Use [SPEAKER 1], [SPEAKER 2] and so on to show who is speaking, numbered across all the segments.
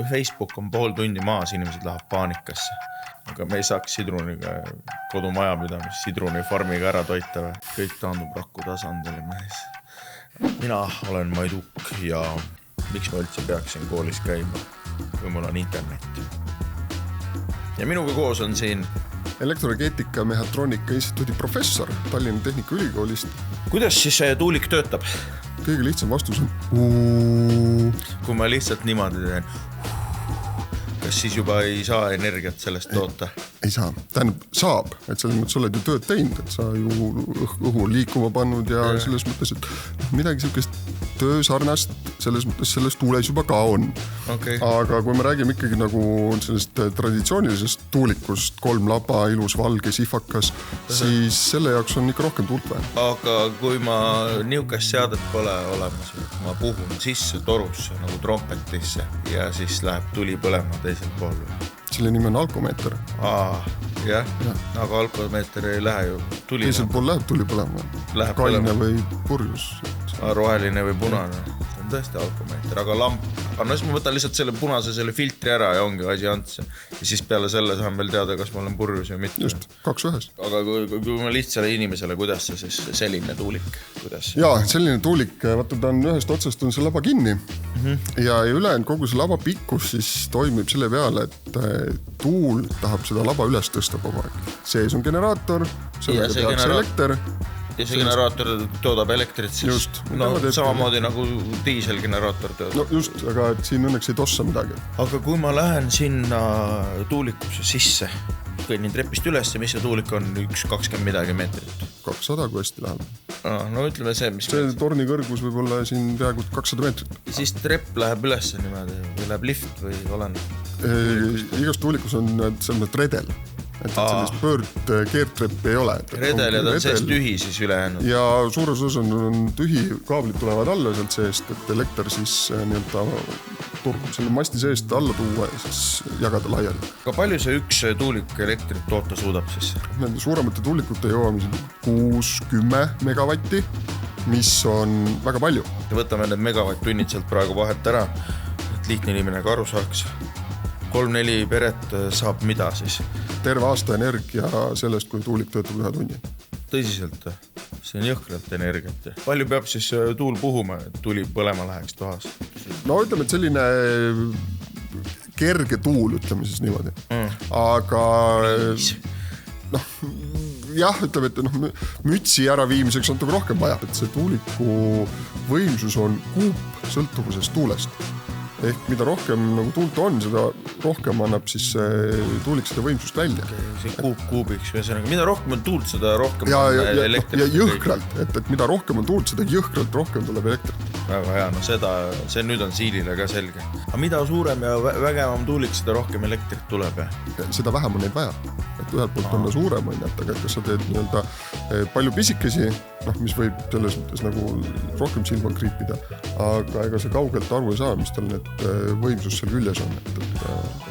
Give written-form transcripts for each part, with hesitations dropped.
[SPEAKER 1] Facebook on pool tundi maas, inimesed lähevad paanikasse. Aga me ei saaks sidruniga kodumaja pidamist sidrunifarmiga ära toita. Kõik taandub raku tasandile mees. Mina olen Maiduk ja miks ma üldse peaksin koolis käima, kui mul on internet. Ja minuga koos on siin
[SPEAKER 2] Elektroenergeetika Mehhatroonika instituudi professor Tallinna Tehnikaülikoolist.
[SPEAKER 1] Kuidas siis see tuulik töötab?
[SPEAKER 2] Kõige lihtsam vastus on
[SPEAKER 1] Kui ma lihtsalt niimoodi teen, kas siis juba ei saa energiat sellest toota?
[SPEAKER 2] Ei saa. Tähendab, saab, et selles mõttes oled ju tööd teinud, et sa ju õhu liikuma pannud ja selles mõttes, et midagi sellist töösarnast selles mõttes selles tuules juba ka on.
[SPEAKER 1] Okay.
[SPEAKER 2] Aga kui me räägime ikkagi nagu sellest traditsioonilisest tuulikust, 3 laba, ilus, valge, sifakas, siis selle jaoks on ikka rohkem tuult vaja.
[SPEAKER 1] Aga kui ma niukest seadet pole olemas, ma puhun sisse torusse nagu trompetisse ja siis läheb tuli põlema teisel pool.
[SPEAKER 2] Selle nimi on alkomeeter.
[SPEAKER 1] Jah. Aga alkomeeter ei lähe ju tuli.
[SPEAKER 2] Teisel pool läheb tuli põlema.
[SPEAKER 1] Läheb
[SPEAKER 2] Kaine
[SPEAKER 1] põlema.
[SPEAKER 2] või purjus.
[SPEAKER 1] Roheline või punane. See on tõesti alkomeeter, aga lamp. No siis ma võtan lihtsalt selle punase selle filtri ära ja ongi asi antse. Ja siis peale selle saan veel teada, kas ma olen purjus või mitte.
[SPEAKER 2] Just, 2 ühes.
[SPEAKER 1] Aga kui ma lihtsale inimesele, kuidas see siis selline tuulik? Kuidas?
[SPEAKER 2] Jaa, selline tuulik, vaata ta on ühest otsast on see laba kinni ja ülejäänud kogu see laba pikkus siis toimib selle peale, et tuul tahab seda laba üles tõsta kogu aeg. Sees on generaator, sellega tehakse elekter.
[SPEAKER 1] Ja see generaator toodab elektrit siis
[SPEAKER 2] just,
[SPEAKER 1] samamoodi nagu diiselgeneraator toodab.
[SPEAKER 2] No just, aga et siin õnneks ei tossa midagi.
[SPEAKER 1] Aga kui ma lähen sinna tuulikusse sisse, kõnnin trepist üles ja mis see tuulik on 1-20 midagi meetrit?
[SPEAKER 2] 200, kui hästi läheb.
[SPEAKER 1] No ütleme see, mis...
[SPEAKER 2] See torni kõrgus võib olla siin peaaegu 200 meetrit.
[SPEAKER 1] Siis trepp läheb üles niimoodi või läheb lift või olen?
[SPEAKER 2] Igas tuulikus on redel. Et sellist keertreppi ei ole.
[SPEAKER 1] Redel ja ta on seest tühi siis ülejäänud.
[SPEAKER 2] Ja suures osas on tühi, kaablid tulevad alla sealt seest, et elekter siis selle masti seest alla tuua ja siis jagada laiali.
[SPEAKER 1] Aga palju see üks tuulik elektrit toota suudab siis?
[SPEAKER 2] Nende suuremate tuulikute jõuame 6-10 megavatti, mis on väga palju.
[SPEAKER 1] Võtame need megavatt-tunnid sealt praegu vahet ära, et lihtne inimene ka aru saaks. 3-4 peret saab mida siis?
[SPEAKER 2] Terve aasta energia sellest, kui tuulik töötab 1 tunni.
[SPEAKER 1] Tõsiselt, see on jõhkralt energiat. Palju peab siis tuul puhuma, et tuli põlema läheks tohas?
[SPEAKER 2] No ütleme, et selline kerge tuul, ütleme siis niimoodi. Aga jah, ütleme, et mütsi ära viimiseks on rohkem vaja. Et see tuuliku võimsus on kuup sõltuvusest tuulest. Ehk mida rohkem nagu tuult on, seda rohkem annab siis tuulik seda võimsust välja.
[SPEAKER 1] See kuubiks või see, mida rohkem on tuult, seda rohkem
[SPEAKER 2] on
[SPEAKER 1] elektrit.
[SPEAKER 2] Ja jõhkralt, et mida rohkem on tuult, seda jõhkralt rohkem tuleb elektrit.
[SPEAKER 1] Väga hea, no see nüüd on siilile ka selge. Aga mida suurem ja vägevam tuulik, seda rohkem elektrit tuleb?
[SPEAKER 2] Seda vähem on neid vaja. Et ühelt poolt on suurem, aga kas sa teed palju pisikesi, mis võib selles mõttes nagu rohkem silma kriipida, aga ega see kaugelt aru ei saa, mis tal need võimsus seal küljes on.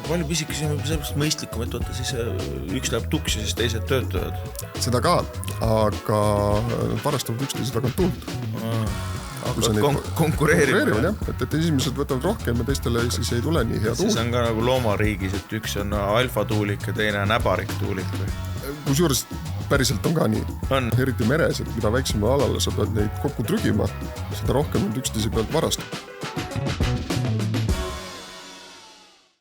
[SPEAKER 1] Palju pisikesi on sellepärast mõistlikum, et võtta siis üks läheb tuks ja siis teised töötavad.
[SPEAKER 2] Seda ka, aga varastavad üksteise tagant tuult.
[SPEAKER 1] Konkureerivad,
[SPEAKER 2] jah. Et esimesed võtavad rohkem ja teistele siis ei tule nii hea tuul.
[SPEAKER 1] Siis on ka nagu loomariigis, et üks on alfatuulik ja teine on äbarik tuulik.
[SPEAKER 2] Kusjuures päriselt on ka nii. Eriti meres, et mida väiksema alale sa pead neid kokku trügima, seda rohkem on üksteise pealt varastada.